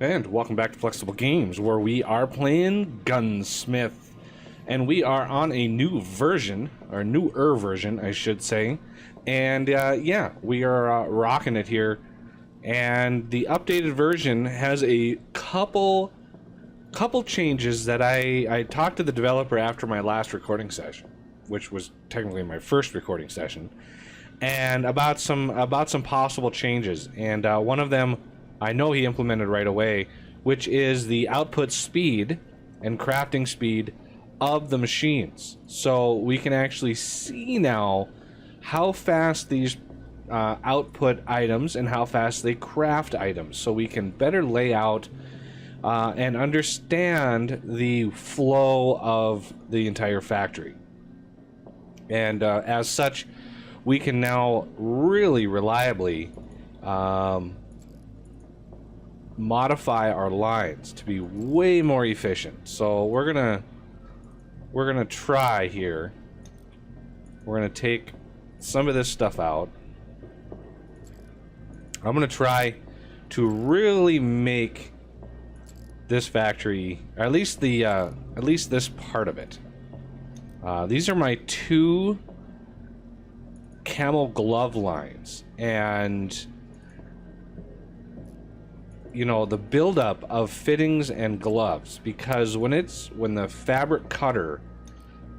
And welcome back to Flexible Games, where we are playing Gunsmith. And we are on a new version, or newer version, I should say. And yeah, we are rocking it here. And the updated version has a couple changes that I talked to the developer after my last recording session, which was technically my first recording session, and about some possible changes. And one of them I know he implemented right away, which is the output speed and crafting speed of the machines. So we can actually see now how fast these output items and how fast they craft items, so we can better lay out and understand the flow of the entire factory. And as such, we can now really reliably modify our lines to be way more efficient. So we're gonna try here. We're gonna take some of this stuff out. I'm gonna try to really make this factory, or at least this part of it. These are my two camel glove lines, and you know, the buildup of fittings and gloves, because when the fabric cutter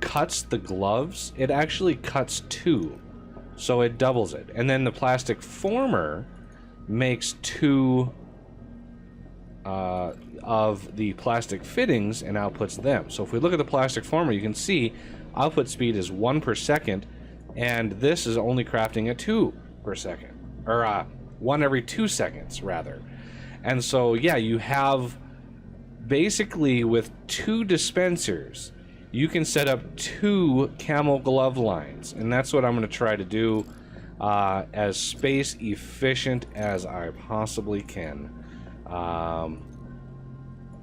cuts the gloves, it actually cuts two, so it doubles it. And then the plastic former makes two of the plastic fittings and outputs them. So if we look at the plastic former, you can see output speed is 1 per second, and this is only crafting at 2 per second, or 1 every 2 seconds rather. And so yeah, you have basically, with 2 dispensers, you can set up 2 camel glove lines, and that's what I'm going to try to do as space efficient as I possibly can. Well,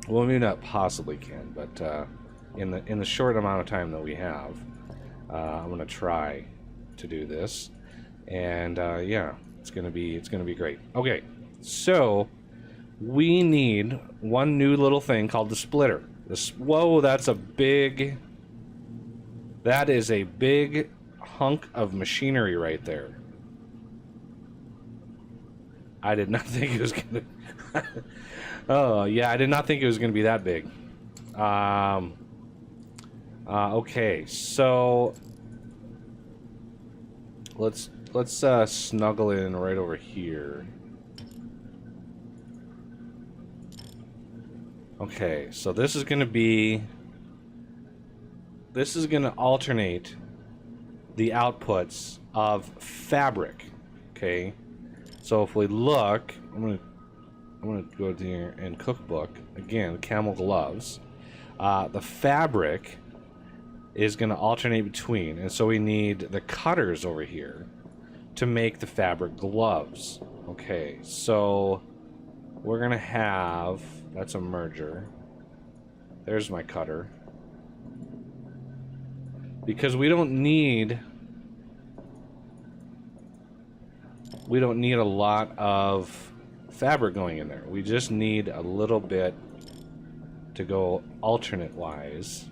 maybe not possibly can, but in the short amount of time that we have, I'm going to try to do this, and yeah, it's gonna be great. Okay, so we need one new little thing called the splitter. Whoa, that is a big hunk of machinery right there. I did not think it was gonna oh yeah, I did not think it was gonna be that big. Okay, so let's snuggle in right over here. Okay, so this is going to alternate the outputs of fabric. Okay, so if we look, I'm gonna go here and cookbook again, camel gloves. The fabric is going to alternate between, and so we need the cutters over here to make the fabric gloves. Okay, so we're gonna have, that's a merger. There's my cutter. Because we don't need a lot of fabric going in there. We just need a little bit to go alternate wise.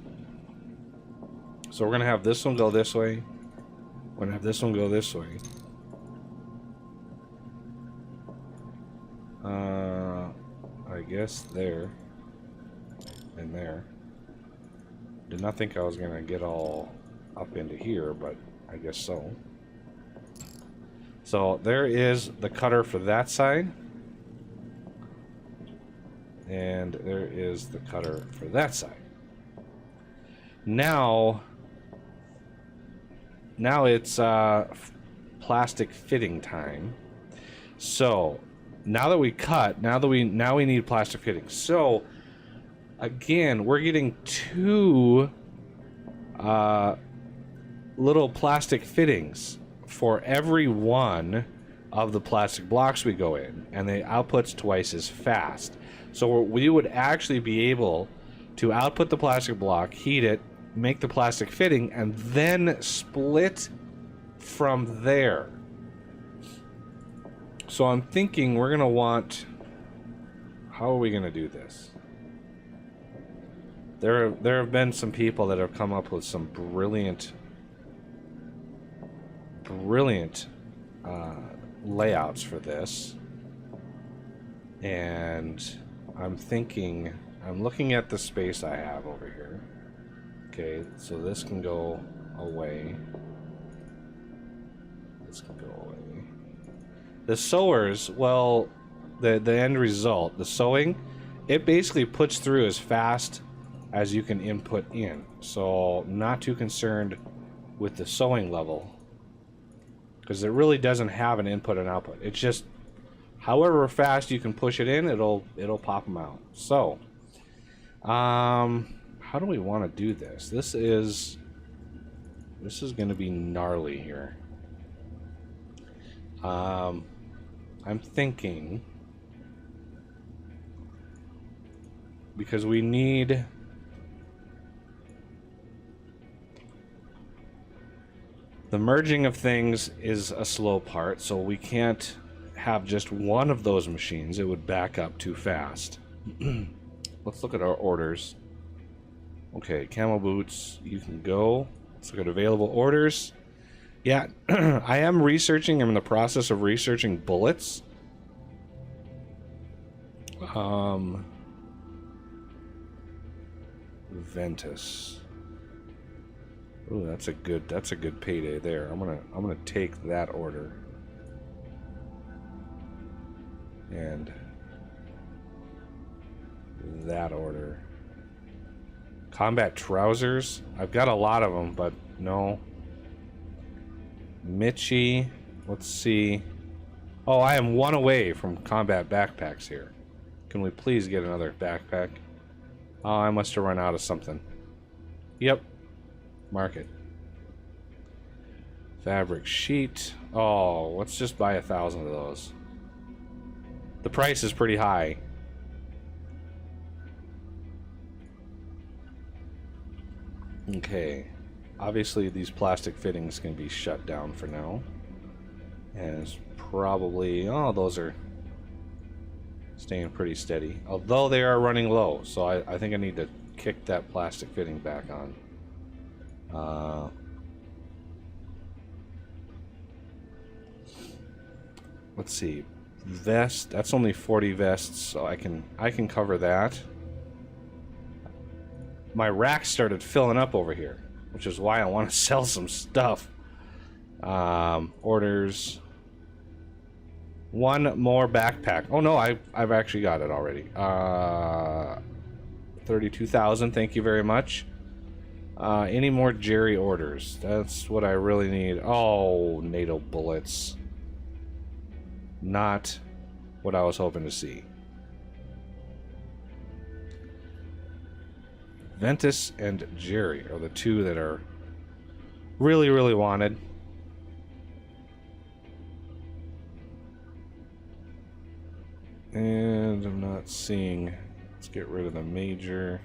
So we're gonna have this one go this way. We're gonna have this one go this way. I guess there and there. Did not think I was gonna get all up into here, but I guess so. So there is the cutter for that side, and there is the cutter for that side. Now it's plastic fitting time. So now that we cut, now we need plastic fittings. So again, we're getting 2 little plastic fittings for every one of the plastic blocks we go in, and the output's twice as fast. So we would actually be able to output the plastic block, heat it, make the plastic fitting, and then split from there. So I'm thinking we're gonna want how are we gonna do this? There have been some people that have come up with some brilliant layouts for this, and I'm looking at the space I have over here. Okay, so this can go away. This can go away. The sowers, well, the end result, the sowing, it basically puts through as fast as you can input in. So not too concerned with the sowing level, because it really doesn't have an input and output. It's just however fast you can push it in, it'll pop them out. So how do we want to do this? This is going to be gnarly here. I'm thinking, because we need the merging of things is a slow part, so we can't have just one of those machines. It would back up too fast. Let's look at our orders. Okay, camo boots, you can go. Let's look at available orders. Yeah, I am researching. I'm in the process of researching bullets. Ventus. Ooh, that's a good payday there. I'm gonna take that order. And that order. Combat trousers. I've got a lot of them, but no. Mitchie. Let's see. Oh, I am one away from combat backpacks here. Can we please get another backpack? Oh, I must have run out of something. Yep. Market. Fabric sheet. Oh, let's just buy 1,000 of those. The price is pretty high. Okay. Obviously, these plastic fittings can be shut down for now. And it's probably... Oh, those are staying pretty steady. Although they are running low, so I think I need to kick that plastic fitting back on. Let's see. Vest. That's only 40 vests, so I can cover that. My rack started filling up over here, which is why I want to sell some stuff. Orders. One more backpack. Oh no, I've actually got it already. 32,000. Thank you very much. Any more Jerry orders? That's what I really need. Oh, NATO bullets. Not what I was hoping to see. Ventus and Jerry are the two that are really, really wanted. And I'm not seeing... Let's get rid of the major.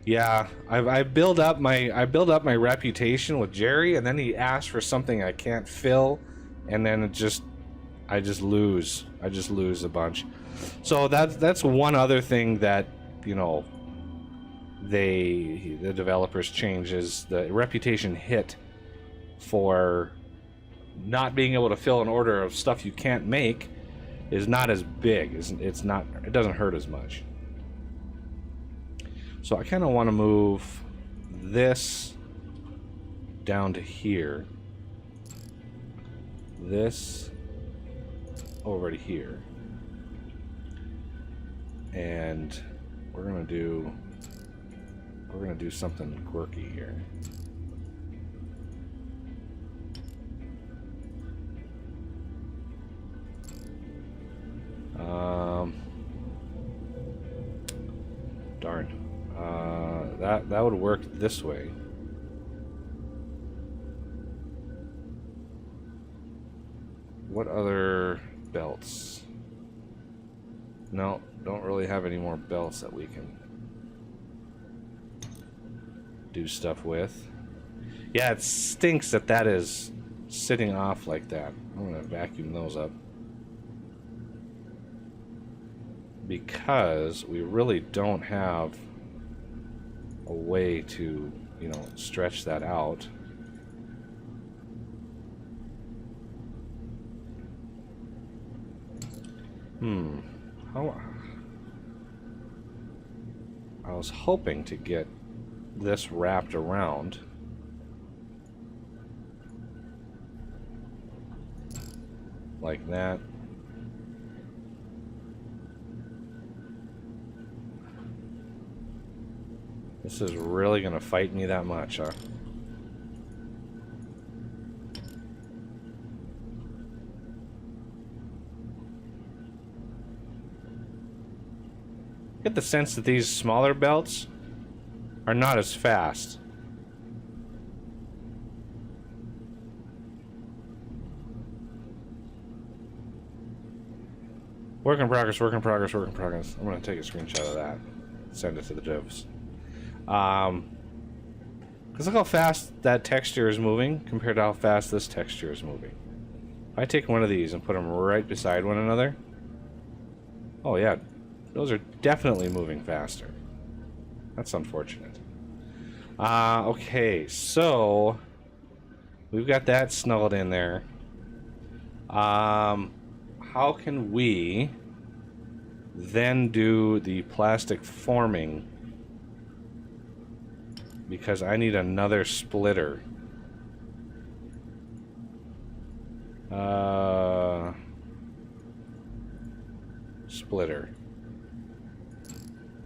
Yeah, I build up my reputation with Jerry, and then he asks for something I can't fill, and then I just lose a bunch. So that's one other thing that, you know, the developers change is the reputation hit for not being able to fill an order of stuff you can't make is not as big. It doesn't hurt as much. So I kind of want to move this down to here. This over to here. And we're gonna do something quirky here. Darn. That would work this way. What other belts? No, don't really have any more belts that we can do stuff with. Yeah, it stinks that is sitting off like that. I'm gonna vacuum those up. because we really don't have a way to, you know, stretch that out. How... I was hoping to get this wrapped around. Like that. This is really gonna fight me that much, huh? Get the sense that these smaller belts are not as fast. Work in progress, work in progress, work in progress. I'm gonna take a screenshot of that. Send it to the devs. Because look how fast that texture is moving compared to how fast this texture is moving. If I take one of these and put them right beside one another, oh yeah, those are definitely moving faster. That's unfortunate. Okay, so we've got that snuggled in there. How can we then do the plastic forming? Because I need another splitter. Splitter.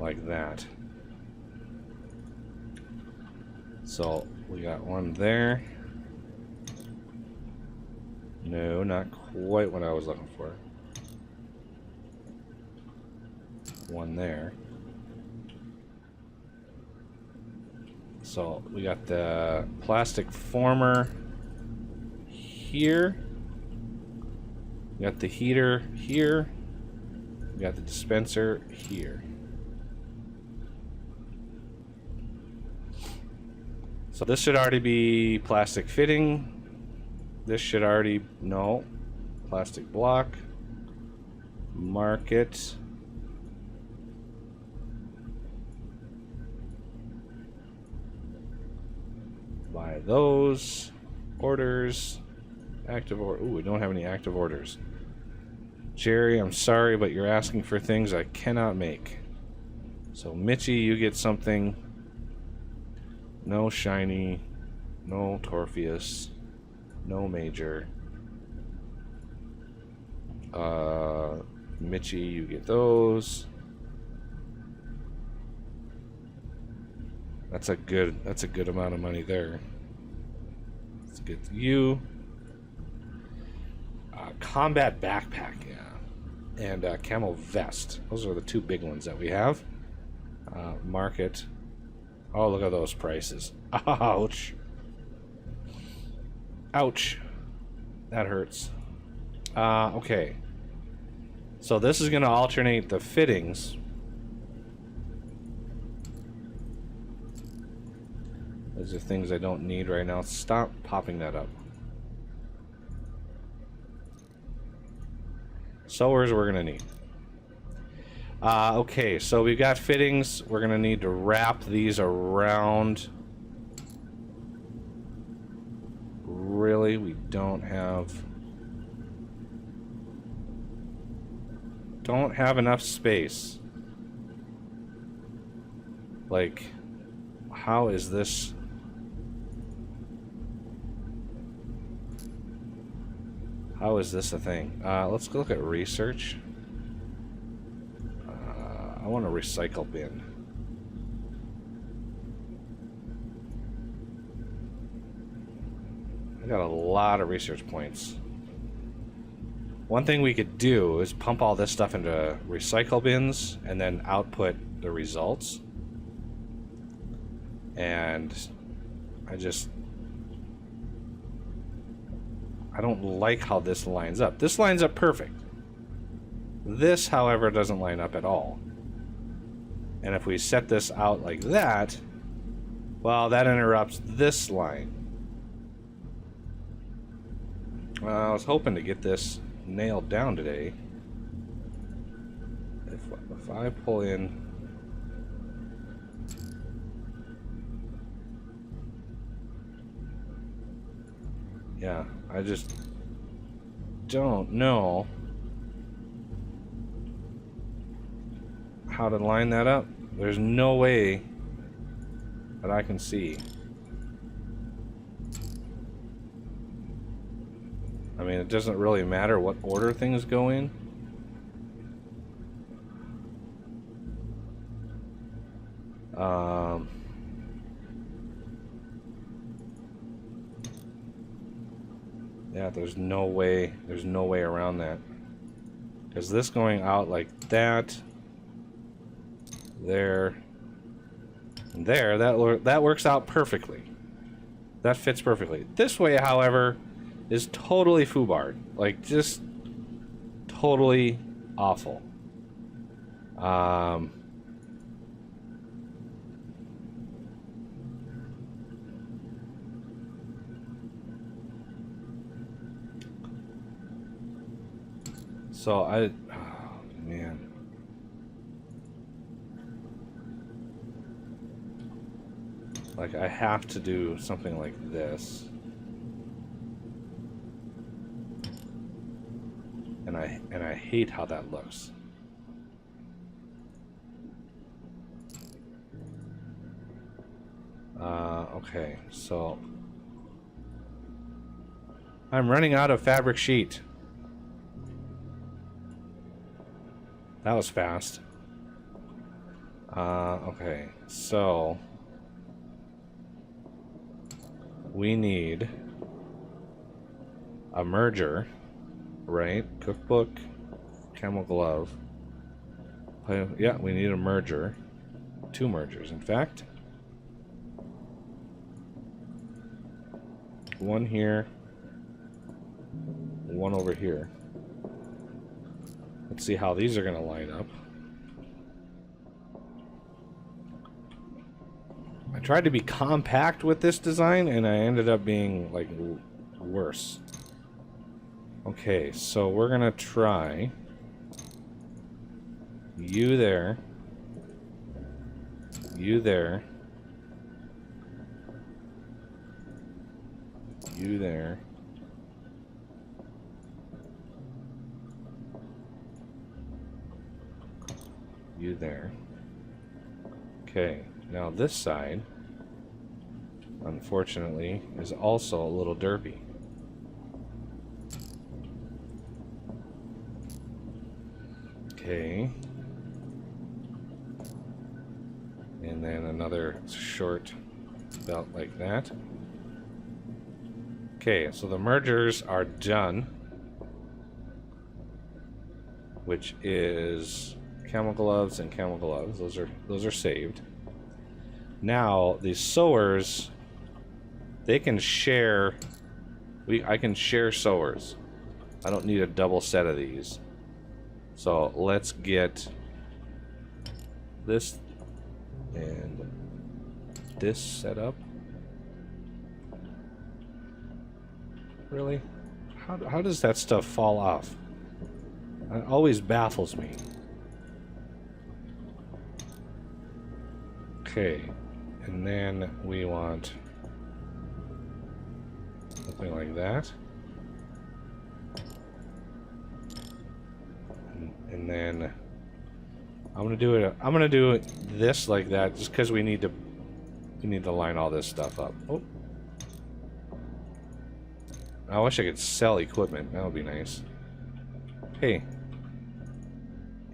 Like that. So we got one there. No, not quite what I was looking for. One there. So we got the plastic former here. We got the heater here. We got the dispenser here. So this should already be plastic fitting. This should already, no. Plastic block. Market. Buy those. Orders. Active order. Ooh, we don't have any active orders. Jerry, I'm sorry, but you're asking for things I cannot make. So Mitchy, you get something. No shiny. No Torpheus. No major. Mitchy, you get those. That's a good amount of money there. Let's get you. Combat backpack, yeah. And camo vest. Those are the two big ones that we have. Market. Oh, look at those prices. Ouch. Ouch. That hurts. Okay. So this is going to alternate the fittings. Those are things I don't need right now. Stop popping that up. Sewers we're going to need. Okay, so we've got fittings. We're going to need to wrap these around. Really, we don't have enough space. Like, how is this? How is this a thing? Let's look at research. I want a recycle bin. I got a lot of research points. One thing we could do is pump all this stuff into recycle bins and then output the results. And I don't like how this lines up. This lines up perfect. This, however, doesn't line up at all. And if we set this out like that, well, that interrupts this line. Well, I was hoping to get this nailed down today. if I pull in... Yeah, I just don't know how to line that up. There's no way that I can see. I mean, it doesn't really matter what order things go in. Yeah, there's no way around that. Because this going out like that, there, and there, that works out perfectly. That fits perfectly. This way, however, is totally foobarred. Like, just totally awful. So oh man. Like, I have to do something like this. And I hate how that looks. Okay, so I'm running out of fabric sheet. That was fast. Okay, so we need a merger, right? Cookbook, camel glove. Yeah, we need a merger. 2 mergers, in fact. One here, one over here. Let's see how these are going to line up. I tried to be compact with this design, and I ended up being, like, worse. Okay, so we're going to try you there, you there, you there, you there. Okay, now this side, unfortunately, is also a little derpy. Okay. And then another short belt like that. Okay, so the mergers are done, which is camel gloves and camel gloves. Those are saved. Now these sewers, they can share. I can share sewers. I don't need a double set of these. So let's get this and this set up. Really? How does that stuff fall off? It always baffles me. Okay, and then we want something like that. And then I'm gonna do this like that just because we need to line all this stuff up. Oh. I wish I could sell equipment. That would be nice. Hey,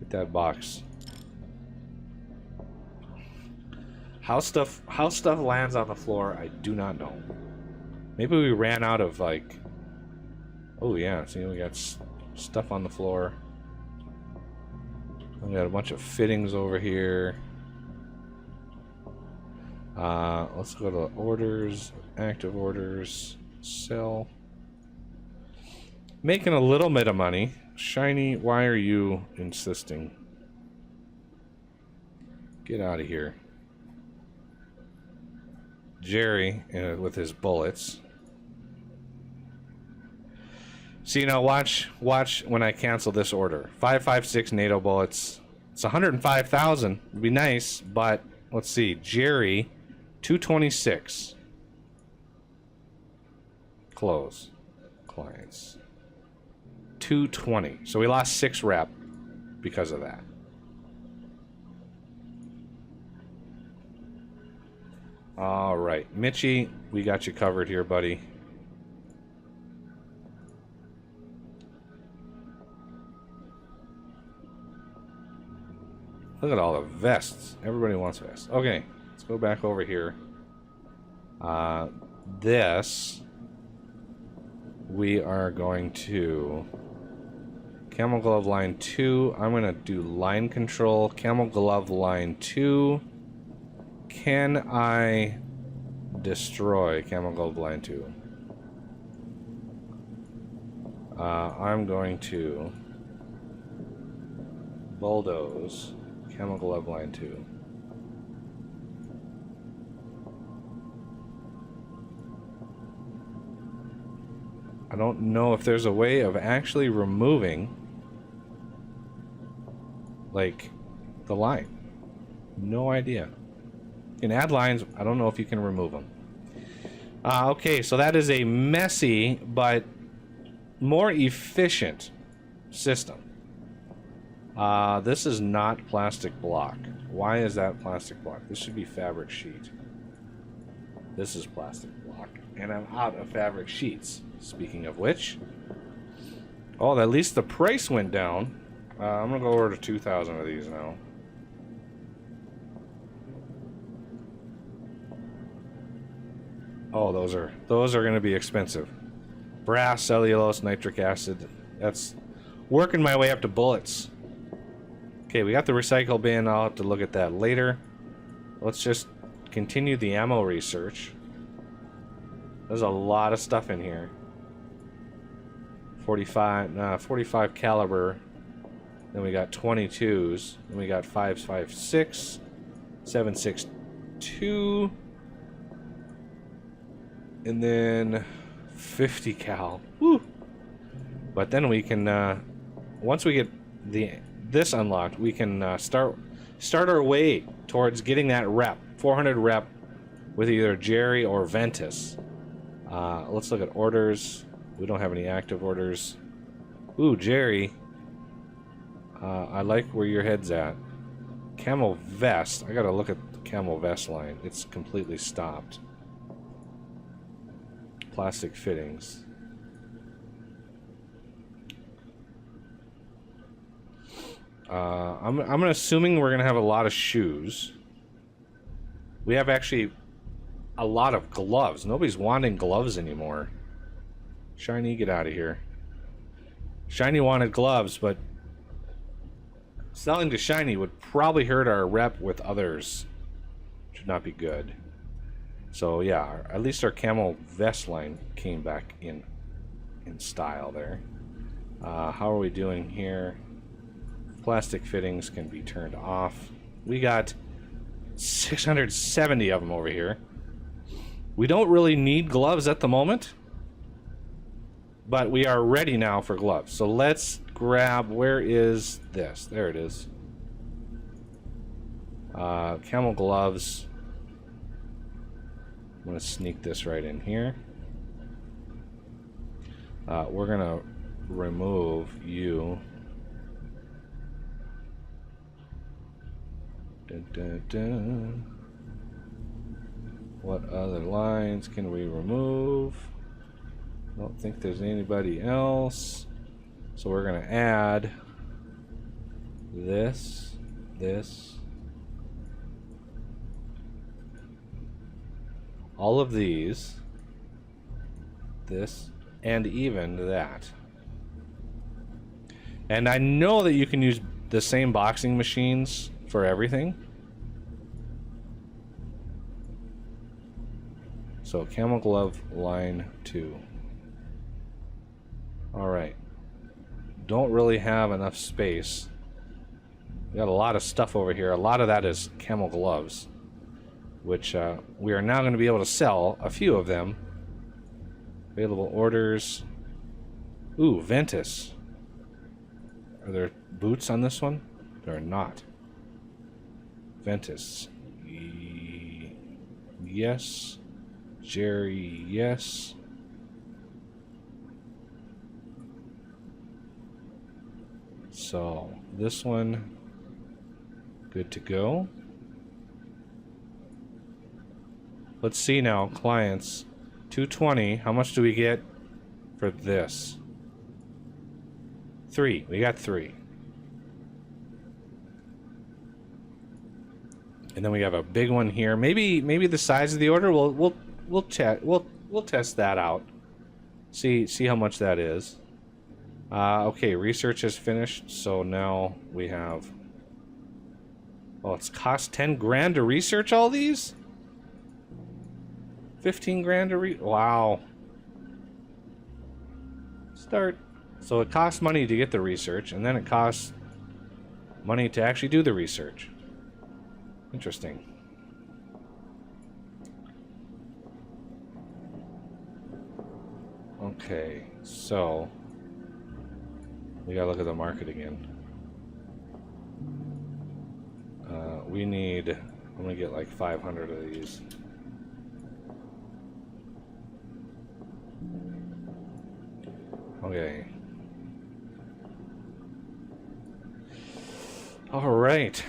get that box. How stuff lands on the floor, I do not know. Maybe we ran out of, like... Oh yeah, see, we got stuff on the floor. We got a bunch of fittings over here. Let's go to orders, active orders, sell. Making a little bit of money. Shiny, why are you insisting? Get out of here. Jerry, with his bullets. See, now watch when I cancel this order. 556 NATO bullets. It's 105,000. It'd be nice, but let's see. Jerry, 226. Close. Clients. 220. So we lost 6 rep because of that. All right, Mitchie, we got you covered here, buddy. Look at all the vests. Everybody wants vests. Okay, let's go back over here. This, we are going to Camel Glove line 2. I'm going to do line control. Camel Glove line 2. Can I destroy Camel Glove line 2? I'm going to bulldoze Camel Glove line 2. I don't know if there's a way of actually removing, like, the line. No idea. You can add lines. I don't know if you can remove them. Okay, so that is a messy but more efficient system. This is not plastic block. Why is that plastic block? This should be fabric sheet. This is plastic block. And I'm out of fabric sheets. Speaking of which. Oh, at least the price went down. I'm going to go order 2,000 of these now. Oh, those are going to be expensive. Brass, cellulose, nitric acid. That's working my way up to bullets. Okay, we got the recycle bin. I'll have to look at that later. Let's just continue the ammo research. There's a lot of stuff in here. 45 caliber. Then we got 22s. Then we got 5.56, 7.62, and then 50 cal. Woo! But then we can, once we get this unlocked, we can start our way towards getting that rep, 400 rep, with either Jerry or Ventus. Let's look at orders. We don't have any active orders. Ooh, Jerry. I like where your head's at. Camel vest. I gotta look at the camel vest line. It's completely stopped. Plastic fittings. I'm assuming we're gonna have a lot of shoes. We have actually a lot of gloves. Nobody's wanting gloves anymore. Shiny, get out of here. Shiny wanted gloves, but selling to Shiny would probably hurt our rep with others. Should not be good. So yeah, at least our camel vest line came back in style there. How are we doing here? Plastic fittings can be turned off. We got 670 of them over here. We don't really need gloves at the moment, but we are ready now for gloves. So let's grab, where is this? There it is. Camel gloves. I'm going to sneak this right in here. We're going to remove you. Dun, dun, dun. What other lines can we remove? I don't think there's anybody else. So we're going to add this, all of these, this, and even that. And I know that you can use the same boxing machines for everything. So camel glove line 2. Alright. Don't really have enough space. We got a lot of stuff over here. A lot of that is camel gloves, which we are now going to be able to sell a few of them. Available orders. Ooh, Ventus. Are there boots on this one? They're not. Ventus. Yes. Jerry, yes. So, this one, good to go. Let's see now, clients. 220, how much do we get for this? 3, we got 3. And then we have a big one here. Maybe the size of the order. We'll test that out. See how much that is. Okay, research is finished. So now we have. Oh, it's cost 10 grand to research all these. 15 grand to wow. Start. So it costs money to get the research, and then it costs money to actually do the research. Interesting. Okay, so we gotta look at the market again. We need, I'm gonna get like 500 of these. Okay. All right.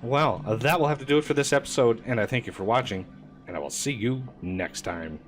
Well, that will have to do it for this episode, and I thank you for watching, and I will see you next time.